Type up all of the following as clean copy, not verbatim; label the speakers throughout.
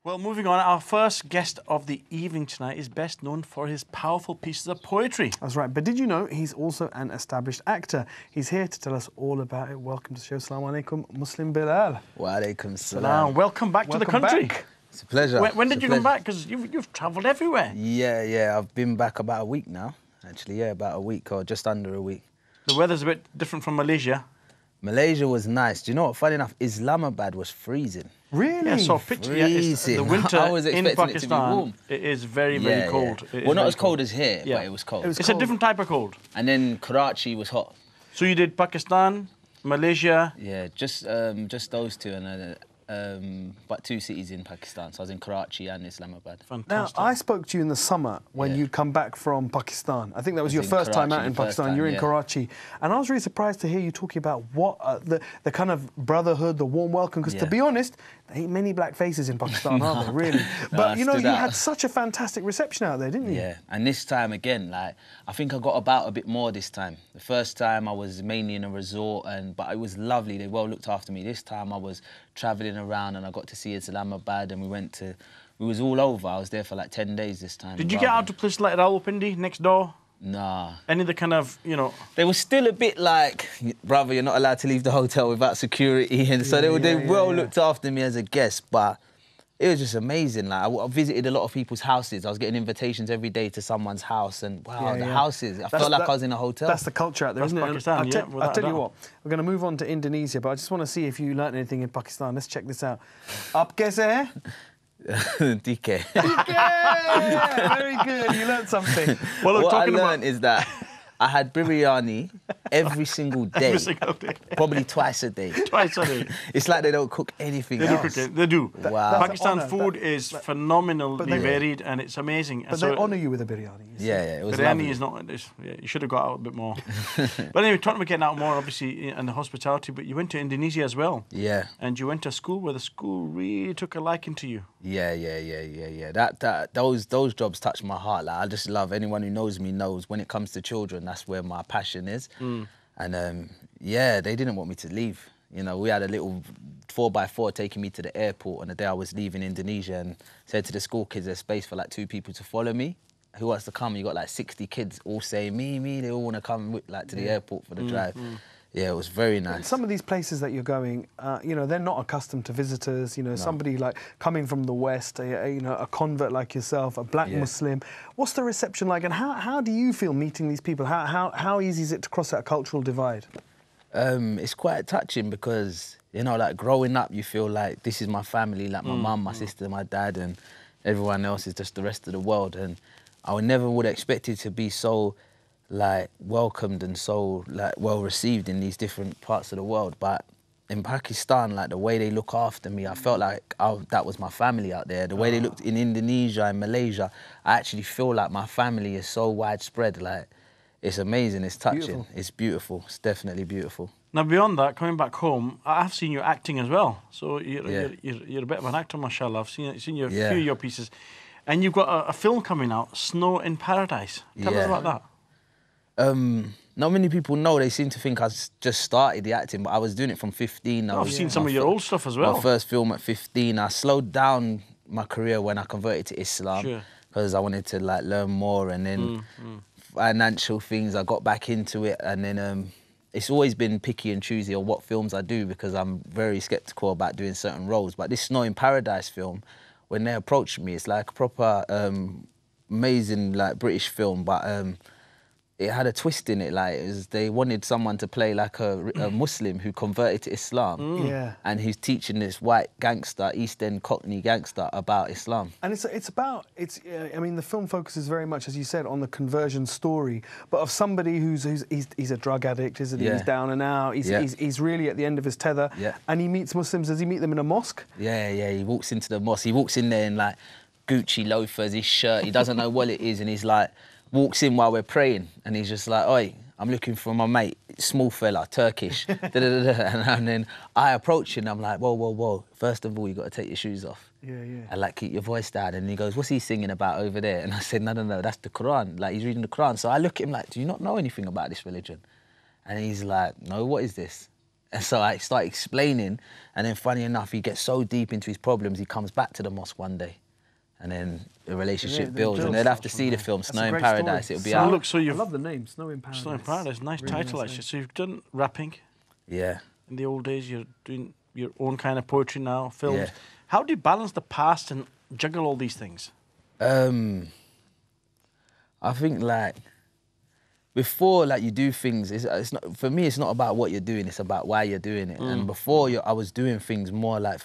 Speaker 1: Well, moving on, our first guest of the evening tonight is best known for his powerful pieces of poetry.
Speaker 2: That's right, but did you know he's also an established actor? He's here to tell us all about it. Welcome to the show. Assalamu alaikum, Muslim Belal.
Speaker 3: Wa alaikum salam.
Speaker 1: Welcome back to the country.
Speaker 2: Back.
Speaker 3: It's a pleasure.
Speaker 1: When did you come back? Because you've travelled everywhere.
Speaker 3: Yeah, I've been back about a week now. Actually, yeah, about a week or just under a week.
Speaker 1: The weather's a bit different from Malaysia.
Speaker 3: Malaysia was nice. Do you know what? Funny enough, Islamabad was freezing.
Speaker 2: Really?
Speaker 1: Yeah, so picture the winter
Speaker 3: I was
Speaker 1: in
Speaker 3: expecting
Speaker 1: Pakistan.
Speaker 3: it to be warm.
Speaker 1: It is very cold.
Speaker 3: Well, not as cold as here, but it was cold.
Speaker 1: It's a different type of cold.
Speaker 3: And then Karachi was hot.
Speaker 1: So you did Pakistan, Malaysia.
Speaker 3: Yeah, just those two, and but two cities in Pakistan. So I was in Karachi and Islamabad.
Speaker 1: Fantastic.
Speaker 2: Now, I spoke to you in the summer when you'd come back from Pakistan. I think that was your first
Speaker 3: Karachi,
Speaker 2: time out in Pakistan. You're in Karachi. And I was really surprised to hear you talking about what the kind of brotherhood, the warm welcome. Because to be honest, there ain't many black faces in Pakistan, are there, really? But, you know, you had such a fantastic reception out there, didn't you?
Speaker 3: Yeah, and this time again, like, I think I got about a bit more this time. The first time I was mainly in a resort, but it was lovely. They well looked after me. This time I was travelling around and I got to see Islamabad, and we was all over. I was there for like 10 days this time.
Speaker 1: Did you get out to places like Rawalpindi next door?
Speaker 3: Nah.
Speaker 1: Any of the kind of, you know...
Speaker 3: They were still a bit like, brother, you're not allowed to leave the hotel without security. And so they looked after me as a guest, but it was just amazing. Like, I visited a lot of people's houses. I was getting invitations every day to someone's house, and wow, the houses. I felt like I was in a hotel.
Speaker 2: That's the culture out there, isn't it?
Speaker 1: Pakistan,
Speaker 2: I'll tell you what, we're going to move on to Indonesia, but I just want to see if you learnt anything in Pakistan. Let's check this out. Aap kaise hai?
Speaker 3: DK.
Speaker 2: Very good. You learnt something.
Speaker 3: Well, what I learned is that I had biryani every single day.
Speaker 1: Every single day.
Speaker 3: Probably twice a day.
Speaker 1: Twice a day.
Speaker 3: It's like they don't cook anything else.
Speaker 1: They do cook it. They do.
Speaker 3: Wow.
Speaker 1: Pakistan food is phenomenally varied and it's amazing.
Speaker 2: But they honour you with a biryani.
Speaker 3: Yeah, it was
Speaker 1: biryani
Speaker 3: lovely.
Speaker 1: is not... you should have got out a bit more. But anyway, talking about getting out more, obviously, and the hospitality, but you went to Indonesia as well.
Speaker 3: Yeah.
Speaker 1: And you went to school where the school really took a liking to you.
Speaker 3: Yeah. Those jobs touch my heart. Like, I just love, anyone who knows me knows, when it comes to children, that's where my passion is. And they didn't want me to leave. You know, we had a little 4x4 taking me to the airport on the day I was leaving Indonesia, and said to the school kids, there's space for like 2 people to follow me. Who wants to come? You got like 60 kids all saying me. They all want to come to the airport for the drive. Yeah, it was very nice.
Speaker 2: Some of these places that you're going, you know, they're not accustomed to visitors. You know, somebody like coming from the West, you know, a convert like yourself, a black Muslim. What's the reception like, and how do you feel meeting these people? How easy is it to cross that cultural divide?
Speaker 3: It's quite touching because, you know, like growing up, you feel like this is my family, like my mum, my sister, my dad, and everyone else is just the rest of the world. And I never would have expected to be so like welcomed and so like well received in these different parts of the world. But in Pakistan, like the way they look after me, I felt like that was my family out there. The way they looked in Indonesia and Malaysia, I actually feel like my family is so widespread. Like, it's amazing, it's touching, beautiful. It's beautiful, it's definitely beautiful.
Speaker 1: Now, beyond that, coming back home, I've seen you acting as well. So you're a bit of an actor, mashallah. I've seen you a few of your pieces. And you've got a film coming out, Snow in Paradise. Tell us about that.
Speaker 3: Not many people know. They seem to think I just started the acting, but I was doing it from 15.
Speaker 1: I've seen some of your old stuff as well.
Speaker 3: My first film at 15. I slowed down my career when I converted to Islam because I wanted to like learn more, and then financial things, I got back into it, and then it's always been picky and choosy on what films I do because I'm very sceptical about doing certain roles. But this Snow in Paradise film, when they approached me, it's like a proper amazing like British film, but it had a twist in it. Like, they wanted someone to play like a Muslim who converted to Islam. And he's teaching this white gangster, East End Cockney gangster, about Islam.
Speaker 2: And I mean, the film focuses very much, as you said, on the conversion story, but of somebody he's a drug addict, isn't he? He's down and out. He's really at the end of his tether. And he meets Muslims. Does he meet them in a mosque?
Speaker 3: Yeah. He walks into the mosque. He walks in there in like Gucci loafers, his shirt. He doesn't know what it is, and he's like, walks in while we're praying, and he's just like, oi, I'm looking for my mate, small fella, Turkish. And then I approach him, and I'm like, whoa. First of all, you got to take your shoes off. And like, keep your voice down. And he goes, what's he singing about over there? And I said, no, that's the Quran. Like, he's reading the Quran. So I look at him like, do you not know anything about this religion? And he's like, no, what is this? And so I start explaining, and then funny enough, he gets so deep into his problems, he comes back to the mosque one day. And then the relationship builds, and they'd have to see the film Snow in Paradise. It'll be out.
Speaker 1: Look, so
Speaker 2: I love the name, Snow in Paradise.
Speaker 1: Snow in Paradise, nice really title nice actually. So you've done rapping.
Speaker 3: Yeah.
Speaker 1: In the old days, you're doing your own kind of poetry now, films. Yeah. How do you balance the past and juggle all these things?
Speaker 3: I think like before, like you do things. It's not for me. It's not about what you're doing. It's about why you're doing it. And before, I was doing things more like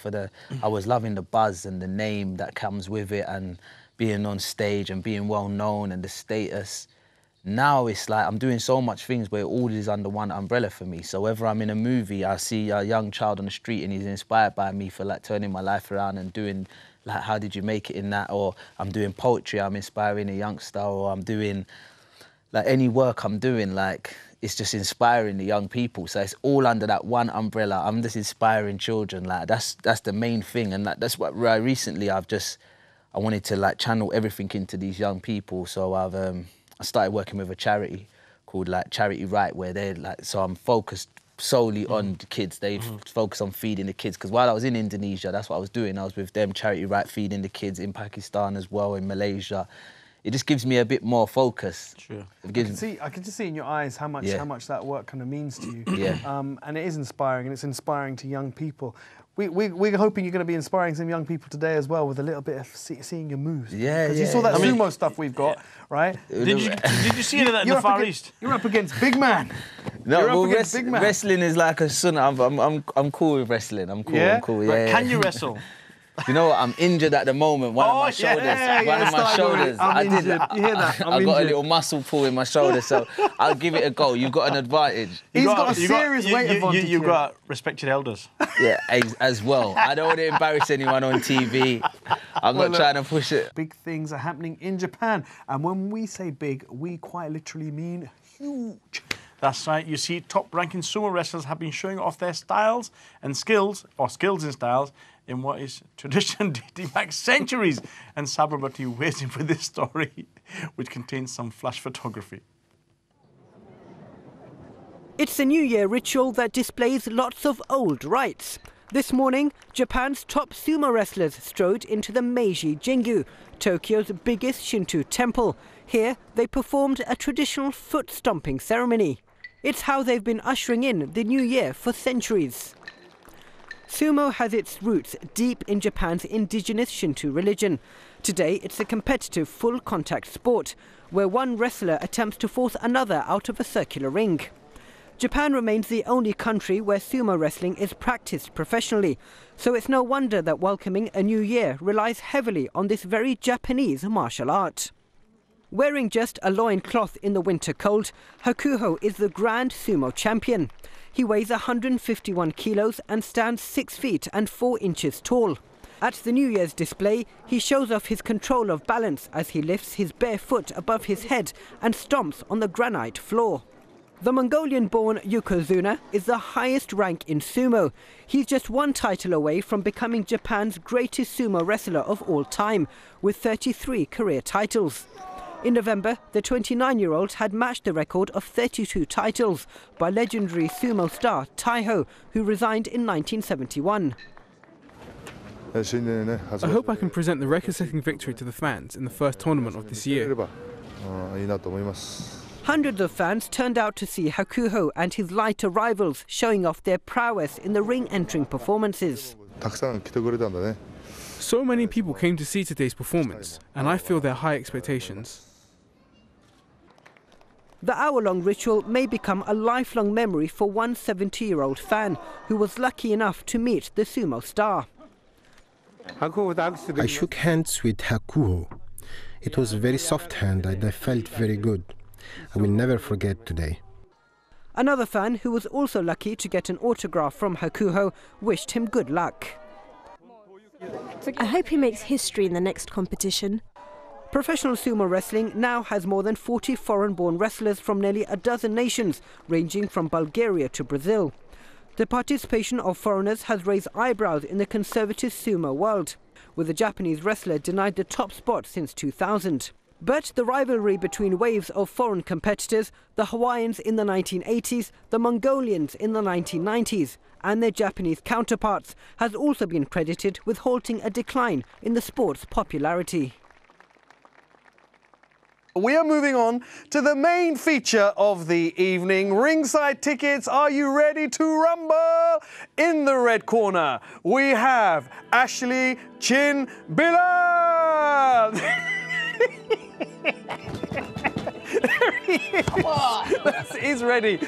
Speaker 3: I was loving the buzz and the name that comes with it, and being on stage and being well known and the status. Now it's like I'm doing so much things, but it all is under one umbrella for me. So whether I'm in a movie, I see a young child on the street and he's inspired by me for like turning my life around and doing like, how did you make it in that? Or I'm doing poetry, I'm inspiring a youngster, or I'm doing like any work I'm doing, like it's just inspiring the young people. So it's all under that one umbrella. I'm just inspiring children. Like that's the main thing, and that's what recently I wanted to like channel everything into these young people. So I started working with a charity called like Charity Right, where they're like, so I'm focused solely on the kids. They focus on feeding the kids, because while I was in Indonesia, that's what I was doing. I was with them, Charity Right, feeding the kids in Pakistan as well, in Malaysia. It just gives me a bit more focus.
Speaker 1: Sure.
Speaker 2: I can just see in your eyes how much that work kind of means to you.
Speaker 3: Yeah.
Speaker 2: And it is inspiring, and it's inspiring to young people. We're hoping you're going to be inspiring some young people today as well, with a little bit of seeing your moves.
Speaker 3: Yeah,
Speaker 2: you saw that Sumo stuff we've got, right?
Speaker 1: Did you see any of that in the Far East?
Speaker 2: You're up against big man.
Speaker 3: No, well, wrestling is like a sunnah. I'm cool with wrestling. I'm cool.
Speaker 2: Yeah?
Speaker 3: I'm cool. Yeah.
Speaker 1: Can you wrestle?
Speaker 3: You know what? I'm injured at the moment. One of my shoulders. I did.
Speaker 2: You hear that?
Speaker 3: I got a little muscle pull in my shoulder, so I'll give it a go. You've got an advantage.
Speaker 2: He's got a serious weight advantage.
Speaker 1: You've got to respect your elders.
Speaker 3: Yeah, as well. I don't want to embarrass anyone on TV. I'm not trying to push it.
Speaker 2: Big things are happening in Japan, and when we say big, we quite literally mean huge.
Speaker 1: That's right. You see, top-ranking sumo wrestlers have been showing off their styles and skills, or skills and styles, in what is tradition dating back centuries. And Sabarmati waiting for this story, which contains some flash photography.
Speaker 4: It's a New Year ritual that displays lots of old rites. This morning, Japan's top sumo wrestlers strode into the Meiji Jingu, Tokyo's biggest Shinto temple. Here, they performed a traditional foot-stomping ceremony. It's how they've been ushering in the new year for centuries. Sumo has its roots deep in Japan's indigenous Shinto religion. Today, it's a competitive full-contact sport, where one wrestler attempts to force another out of a circular ring. Japan remains the only country where sumo wrestling is practiced professionally, so it's no wonder that welcoming a new year relies heavily on this very Japanese martial art. Wearing just a loincloth in the winter cold, Hakuho is the Grand Sumo Champion. He weighs 151 kilos and stands 6 feet and 4 inches tall. At the New Year's display, he shows off his control of balance as he lifts his bare foot above his head and stomps on the granite floor. The Mongolian-born Yokozuna is the highest rank in sumo. He's just one title away from becoming Japan's greatest sumo wrestler of all time, with 33 career titles. In November, the 29-year-old had matched the record of 32 titles by legendary sumo star Taiho, who resigned in 1971.
Speaker 5: I hope I can present the record-setting victory to the fans in the first tournament of this year.
Speaker 4: Hundreds of fans turned out to see Hakuho and his lighter rivals showing off their prowess in the ring-entering performances.
Speaker 5: So many people came to see today's performance, and I feel their high expectations.
Speaker 4: The hour-long ritual may become a lifelong memory for one 70-year-old fan who was lucky enough to meet the sumo star.
Speaker 6: I shook hands with Hakuho. It was a very soft hand and I felt very good. I will never forget today.
Speaker 4: Another fan who was also lucky to get an autograph from Hakuho wished him good luck.
Speaker 7: I hope he makes history in the next competition.
Speaker 4: Professional sumo wrestling now has more than 40 foreign-born wrestlers from nearly a dozen nations, ranging from Bulgaria to Brazil. The participation of foreigners has raised eyebrows in the conservative sumo world, with a Japanese wrestler denied the top spot since 2000. But the rivalry between waves of foreign competitors, the Hawaiians in the 1980s, the Mongolians in the 1990s, and their Japanese counterparts, has also been credited with halting a decline in the sport's popularity.
Speaker 2: We are moving on to the main feature of the evening. Ringside tickets, are you ready to rumble? In the red corner, we have Ashley Chin Belal. There he is. Come on. He's ready.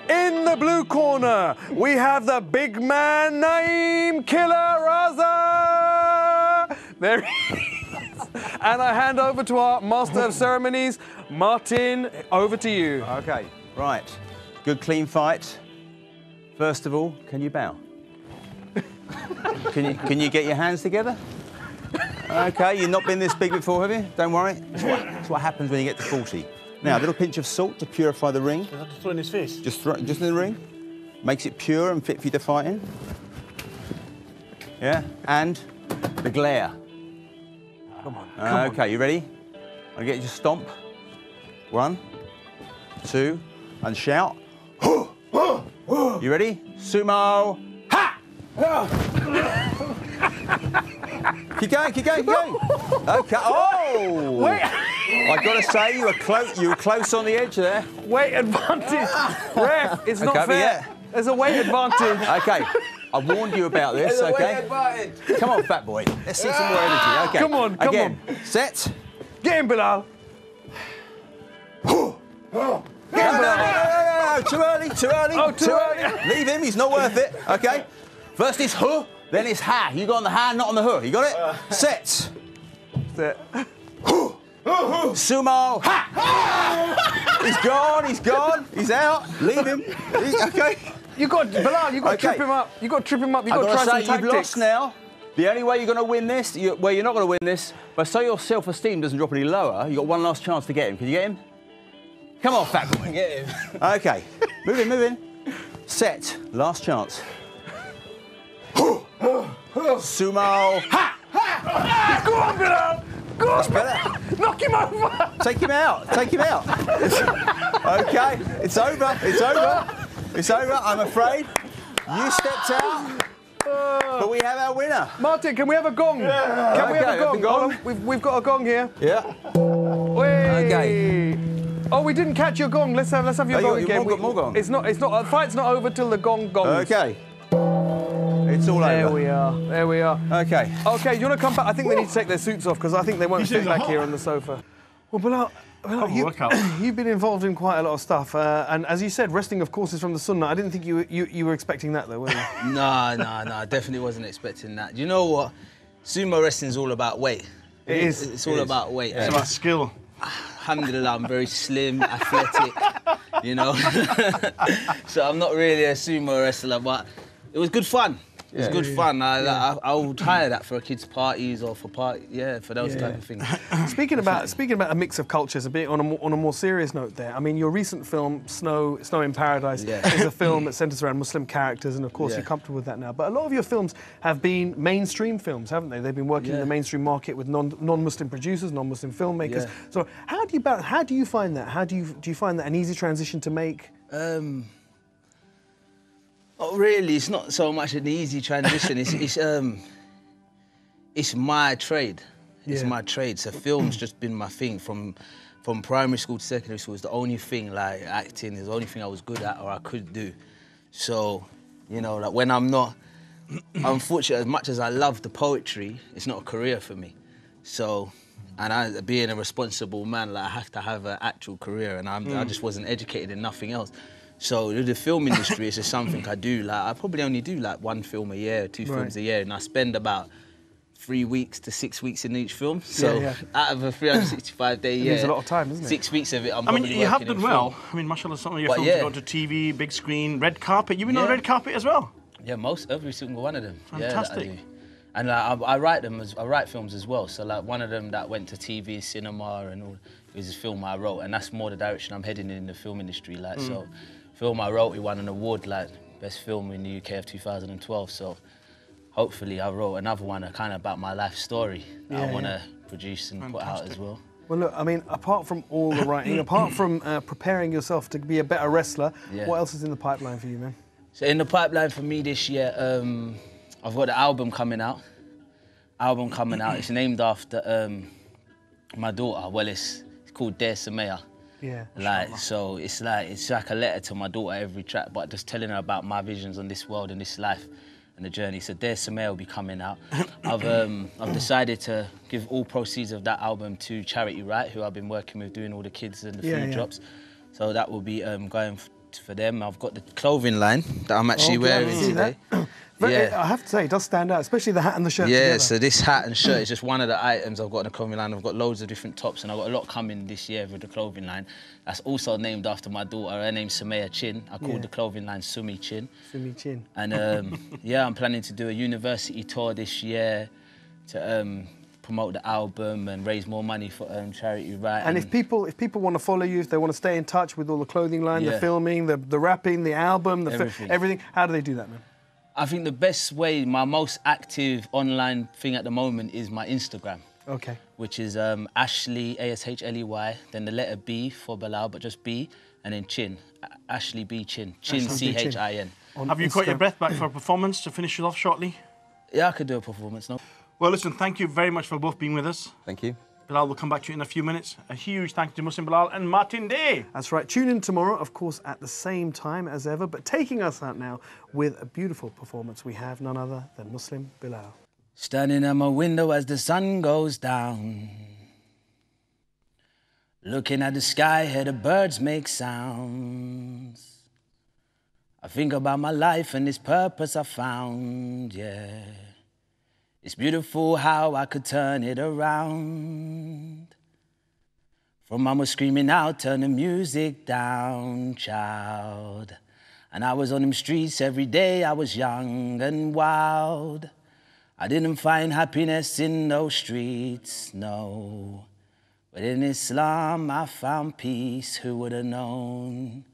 Speaker 2: In the blue corner, we have the big man, Naeem Killer Raza. There he is. And I hand over to our Master of Ceremonies, Martin, over to you.
Speaker 8: Okay, right. Good, clean fight. First of all, can you bow? Can you get your hands together? Okay, you've not been this big before, have you? Don't worry. That's what happens when you get to 40. Now, a little pinch of salt to purify the ring.
Speaker 1: Does that have to throw in his face?
Speaker 8: Just in the ring. Makes it pure and fit for you to fight in. Yeah, and the glare.
Speaker 2: Come on,
Speaker 8: Okay, you ready? I'll get you to stomp. 1, 2, and shout. You ready? Sumo. Ha! Keep going, keep going, keep going. Okay. Oh!
Speaker 2: Wait.
Speaker 8: I've got to say, you were close on the edge there.
Speaker 2: Weight advantage. Ref, it's not fair.
Speaker 8: Yeah.
Speaker 2: There's a weight advantage.
Speaker 8: Okay. I warned you about this, okay? Come on, fat boy. Let's see some more energy. Okay.
Speaker 2: Come on, come
Speaker 8: Again. Set.
Speaker 2: Get him, Belal.
Speaker 8: No. Too early, too early.
Speaker 2: Oh, too early.
Speaker 8: Leave him, he's not worth it. Okay. First it's huh, then it's ha. You got on the ha, not on the huh. You got it? Set.
Speaker 2: Set.
Speaker 8: Sumo. Ha! He's gone. He's out. Leave him. Okay.
Speaker 2: You got Belal. You got to trip him up. You got to trip him up. You got to try some tactics.
Speaker 8: You've lost now. The only way you're going to win this, you're not going to win this, but so your self-esteem doesn't drop any lower, you got one last chance to get him. Can you get him? Come on, fat boy. Get him. Okay. Move in, move in. Set. Last chance. Sumo. Ha!
Speaker 2: Go on, Belal. Go on.
Speaker 8: That's better.
Speaker 2: Knock him over.
Speaker 8: Take him out. Take him out. Okay. It's over. It's over. It's over, I'm afraid. You stepped out. But we have our winner.
Speaker 2: Martin, can we have a gong?
Speaker 8: Yeah.
Speaker 2: Can we have a gong?
Speaker 8: Hold on.
Speaker 2: We've got a gong here.
Speaker 8: Yeah.
Speaker 2: Okay. Oh, we didn't catch your gong. Let's have your gong again.
Speaker 8: More gong.
Speaker 2: It's not. The fight's not over till the gong gongs.
Speaker 8: Okay. It's all over.
Speaker 2: There we are. There we are.
Speaker 8: Okay.
Speaker 2: Okay. Do you want to come back? I think they need to take their suits off because I think they won't fit back here on the sofa. Well, Belal, you've been involved in quite a lot of stuff, and as you said, wrestling, of course, is from the Sunnah. I didn't think you were expecting that, though, were you?
Speaker 3: No, I definitely wasn't expecting that. You know what? Sumo wrestling is all about weight.
Speaker 2: It is.
Speaker 3: It's all about weight.
Speaker 1: It's about skill.
Speaker 3: Alhamdulillah, I'm very slim, athletic, you know. So I'm not really a sumo wrestler, but it was good fun. It was good fun. I would hire that for kids' parties or for those type of things.
Speaker 2: Speaking about a mix of cultures, a bit on a more serious note there. I mean, your recent film, Snow in Paradise, is a film that centres around Muslim characters, and of course you're comfortable with that now. But a lot of your films have been mainstream films, haven't they? They've been working in the mainstream market with non-Muslim producers, non-Muslim filmmakers.
Speaker 3: Yeah.
Speaker 2: So how do you find that? Do you find that an easy transition to make?
Speaker 3: Not really. It's not so much an easy transition. It's my trade. It's my trade. So film's just been my thing from primary school to secondary school. It's the only thing, like acting is the only thing I was good at or I could do. So, you know, like when I'm not, unfortunately, as much as I love the poetry, it's not a career for me. So, and being a responsible man, like I have to have an actual career, and I just wasn't educated in nothing else. So the film industry is just something I do. Like I probably only do like one film a year, two films a year, and I spend about 3 weeks to 6 weeks in each film. So out of a 365-day year,
Speaker 2: it's a lot of time, isn't it?
Speaker 3: 6 weeks of it, I'm probably
Speaker 1: you have
Speaker 3: working
Speaker 1: done
Speaker 3: in
Speaker 1: well.
Speaker 3: film.
Speaker 1: I mean, mashallah, some of your films have gone to TV, big screen, red carpet. You've been on the red carpet as well.
Speaker 3: Yeah, every single one of them.
Speaker 1: Fantastic.
Speaker 3: Yeah, that I do. And I write films as well. So like one of them that went to TV, cinema, and all, it was a film I wrote, and that's more the direction I'm heading in the film industry. Like so. Film I wrote, we won an award, like best film in the UK of 2012. So hopefully I wrote another one kind of about my life story that I want to produce and put out as well.
Speaker 2: Well, look, I mean, apart from all the writing, apart from preparing yourself to be a better wrestler, what else is in the pipeline for you, man?
Speaker 3: So in the pipeline for me this year, I've got the album coming out. It's named after my daughter. Well, it's called Dare Samaya.
Speaker 2: Yeah.
Speaker 3: Like, so it's like a letter to my daughter every track, but just telling her about my visions on this world and this life and the journey. So Dare Samaya will be coming out. I've decided to give all proceeds of that album to Charity Right, who I've been working with doing all the kids and the food drops. So that will be going for them. I've got the clothing line that I'm actually wearing today.
Speaker 2: I have to say, it does stand out, especially the hat and the shirt together.
Speaker 3: So this hat and shirt is just one of the items I've got in the clothing line. I've got loads of different tops, and I've got a lot coming this year with the clothing line. That's also named after my daughter. Her name's Samaya Chin. I called the clothing line Sumi Chin.
Speaker 2: Sumi Chin.
Speaker 3: And I'm planning to do a university tour this year to promote the album and raise more money for Charity Right.
Speaker 2: And if people want to follow you, if they want to stay in touch with all the clothing line, the filming, the rapping, the album, everything, how do they do that, man?
Speaker 3: I think the best way, my most active online thing at the moment is my Instagram.
Speaker 2: Okay.
Speaker 3: Which is Ashley, A-S-H-L-E-Y, then the letter B for Belal, but just B, and then Chin. Ashley B Chin. Chin, C-H-I-N.
Speaker 1: Have you got your breath back for a performance to finish it off shortly?
Speaker 3: Yeah, I could do a performance, no.
Speaker 1: Well, listen, thank you very much for both being with us.
Speaker 8: Thank you.
Speaker 1: Belal will come back to you in a few minutes. A huge thank you to Muslim Belal and Martin Day.
Speaker 2: That's right. Tune in tomorrow, of course, at the same time as ever, but taking us out now with a beautiful performance we have none other than Muslim Belal.
Speaker 3: Standing at my window as the sun goes down, looking at the sky, hear the birds make sounds. I think about my life and this purpose I found, yeah. It's beautiful how I could turn it around. From mama screaming out, turn the music down, child. And I was on them streets every day, I was young and wild. I didn't find happiness in those streets, no. But in Islam I found peace, who would have known?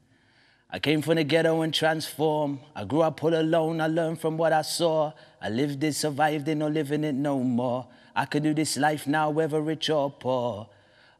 Speaker 3: I came from the ghetto and transformed. I grew up all alone, I learned from what I saw. I lived it, survived it, no living it no more. I could do this life now, whether rich or poor.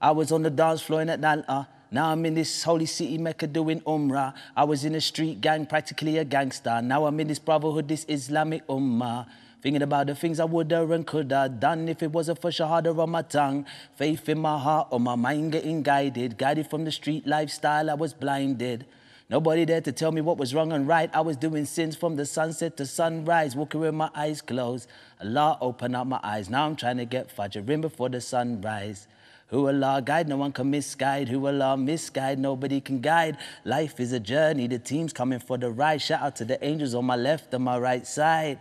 Speaker 3: I was on the dance floor in Atlanta. Now I'm in this holy city, Mecca, doing Umrah. I was in a street gang, practically a gangster. Now I'm in this brotherhood, this Islamic Ummah. Thinking about the things I woulda and coulda done if it wasn't for Shahada on my tongue. Faith in my heart, or my mind getting guided. Guided from the street lifestyle, I was blinded. Nobody there to tell me what was wrong and right. I was doing sins from the sunset to sunrise, walking with my eyes closed. Allah opened up my eyes. Now I'm trying to get Fajr in before the sunrise. Who Allah guide, no one can misguide. Who Allah misguide, nobody can guide. Life is a journey, the team's coming for the ride. Shout out to the angels on my left and my right side.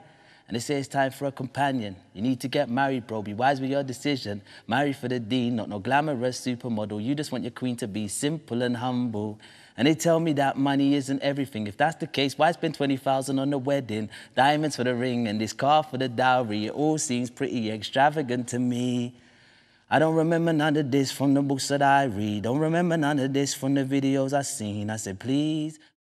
Speaker 3: And they say it's time for a companion. You need to get married, bro. Be wise with your decision. Marry for the deen, not no glamorous supermodel. You just want your queen to be simple and humble. And they tell me that money isn't everything. If that's the case, why spend 20,000 on the wedding? Diamonds for the ring and this car for the dowry. It all seems pretty extravagant to me. I don't remember none of this from the books that I read. Don't remember none of this from the videos I seen. I said, please.